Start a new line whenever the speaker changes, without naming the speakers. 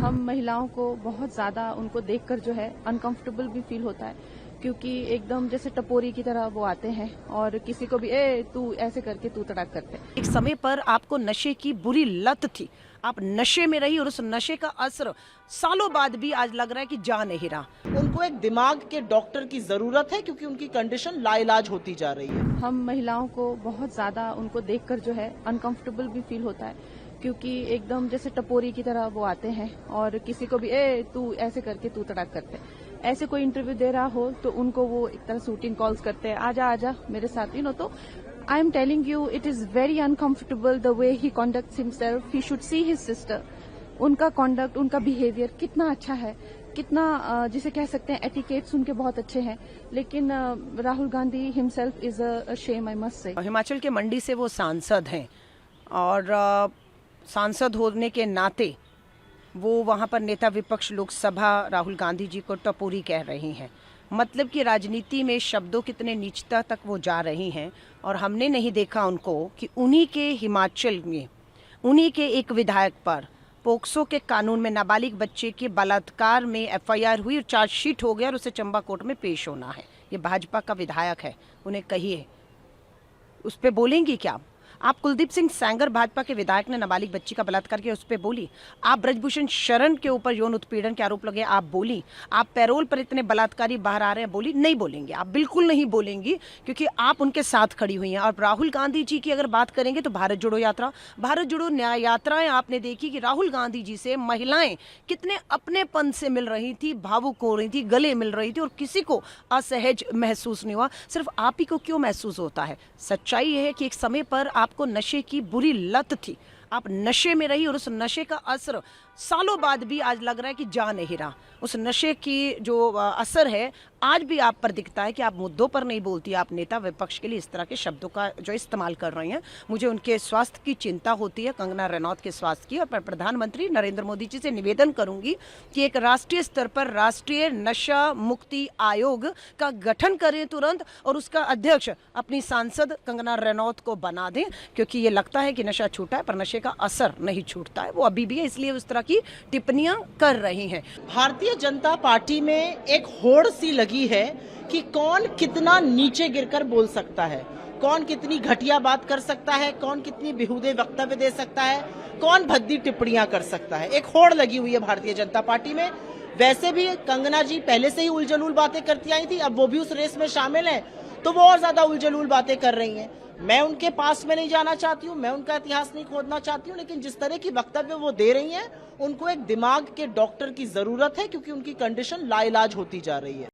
हम महिलाओं को बहुत ज्यादा उनको देखकर जो है अनकंफर्टेबल भी फील होता है, क्योंकि एकदम जैसे टपोरी की तरह वो आते हैं और किसी को भी तू ऐसे करके तू तड़ाक करते हैं।
एक समय पर आपको नशे की बुरी लत थी, आप नशे में रही और उस नशे का असर सालों बाद भी आज लग रहा है कि जा नहीं रहा।
उनको एक दिमाग के डॉक्टर की जरूरत है क्योंकि उनकी कंडीशन लाइलाज होती जा रही है।
हम महिलाओं को बहुत ज्यादा उनको देखकर जो है अनकंफर्टेबल भी फील होता है, क्योंकि एकदम जैसे टपोरी की तरह वो आते हैं और किसी को भी तू ऐसे करके तू तड़ाक करते हैं। ऐसे कोई इंटरव्यू दे रहा हो तो उनको वो एक तरह शूटिंग कॉल्स करते हैं, आजा आजा मेरे साथ तो I am telling you it is very uncomfortable the way he conducts himself. He should see his sister. उनका कॉन्डक्ट, उनका बिहेवियर कितना अच्छा है, कितना जिसे कह सकते हैं एटिकेट्स उनके बहुत अच्छे हैं, लेकिन Rahul Gandhi himself is a shame, I must say.
Himachal के मंडी से वो सांसद हैं और सांसद होने के नाते वो वहाँ पर नेता विपक्ष लोकसभा राहुल गांधी जी को टपोरी कह रही हैं। मतलब कि राजनीति में शब्दों कितने नीचता तक वो जा रही हैं और हमने नहीं देखा उनको कि उन्हीं के हिमाचल में उन्हीं के एक विधायक पर पोक्सो के कानून में नाबालिग बच्चे के बलात्कार में एफआईआर हुई और चार्जशीट हो गया और उसे चंबा कोर्ट में पेश होना है। ये भाजपा का विधायक है, उन्हें कहिए उस पर बोलेंगी क्या आप? कुलदीप सिंह सेंगर भाजपा के विधायक ने नाबालिग बच्ची का बलात्कार किया, उस पर बोली। आप ब्रजभूषण शरण के ऊपर यौन उत्पीड़न के आरोप लगे, आप बोली। आप पैरोल पर इतने बलात्कारी बाहर आ रहे हैं, बोली? नहीं बोलेंगे, आप बिल्कुल नहीं बोलेंगी, क्योंकि आप उनके साथ खड़ी हुई हैं। और राहुल गांधी जी की अगर बात करेंगे तो भारत जोड़ो यात्राएं आपने देखी कि राहुल गांधी जी से महिलाएं कितने अपनेपन से मिल रही थी, भावुक हो रही थी, गले मिल रही थी और किसी को असहज महसूस नहीं हुआ। सिर्फ आप ही को क्यों महसूस होता है? सच्चाई यह है कि एक समय पर आपको नशे की बुरी लत थी, आप नशे में रही और उस नशे का असर सालों बाद भी आज लग रहा है कि जा नहीं रहा। उस नशे की जो असर है आज भी आप पर दिखता है कि आप मुद्दों पर नहीं बोलती। आप नेता विपक्ष के लिए इस तरह के शब्दों का जो इस्तेमाल कर रही हैं, मुझे उनके स्वास्थ्य की चिंता होती है, कंगना रनौत के स्वास्थ्य की। और मैं प्रधानमंत्री नरेंद्र मोदी जी से निवेदन करूंगी कि एक राष्ट्रीय स्तर पर राष्ट्रीय नशा मुक्ति आयोग का गठन करें तुरंत और उसका अध्यक्ष अपनी सांसद कंगना रनौत को बना दें, क्योंकि ये लगता है कि नशा छूटा है पर नशे का असर नहीं छूटता है, वो अभी भी है, इसलिए उस तरह की टिप्पणियां कर रही हैं।
भारतीय जनता पार्टी में एक होड़ सी लगी है कि कौन कितना नीचे गिरकर बोल सकता है, कौन कितनी घटिया बात कर सकता है, कौन कितनी बेहुदे वक्तव्य दे सकता है, कौन भद्दी टिप्पणियां कर सकता है। एक होड़ लगी हुई है भारतीय जनता पार्टी में। वैसे भी कंगना जी पहले से ही उलझलूल बातें करती आई थी, अब वो भी उस रेस में शामिल है तो वो और ज्यादा उलझलूल बातें कर रही हैं। मैं उनके पास में नहीं जाना चाहती हूँ, मैं उनका इतिहास नहीं खोदना चाहती हूँ, लेकिन जिस तरह की वक्तव्य वो दे रही हैं उनको एक दिमाग के डॉक्टर की जरूरत है क्योंकि उनकी कंडीशन लाइलाज होती जा रही है।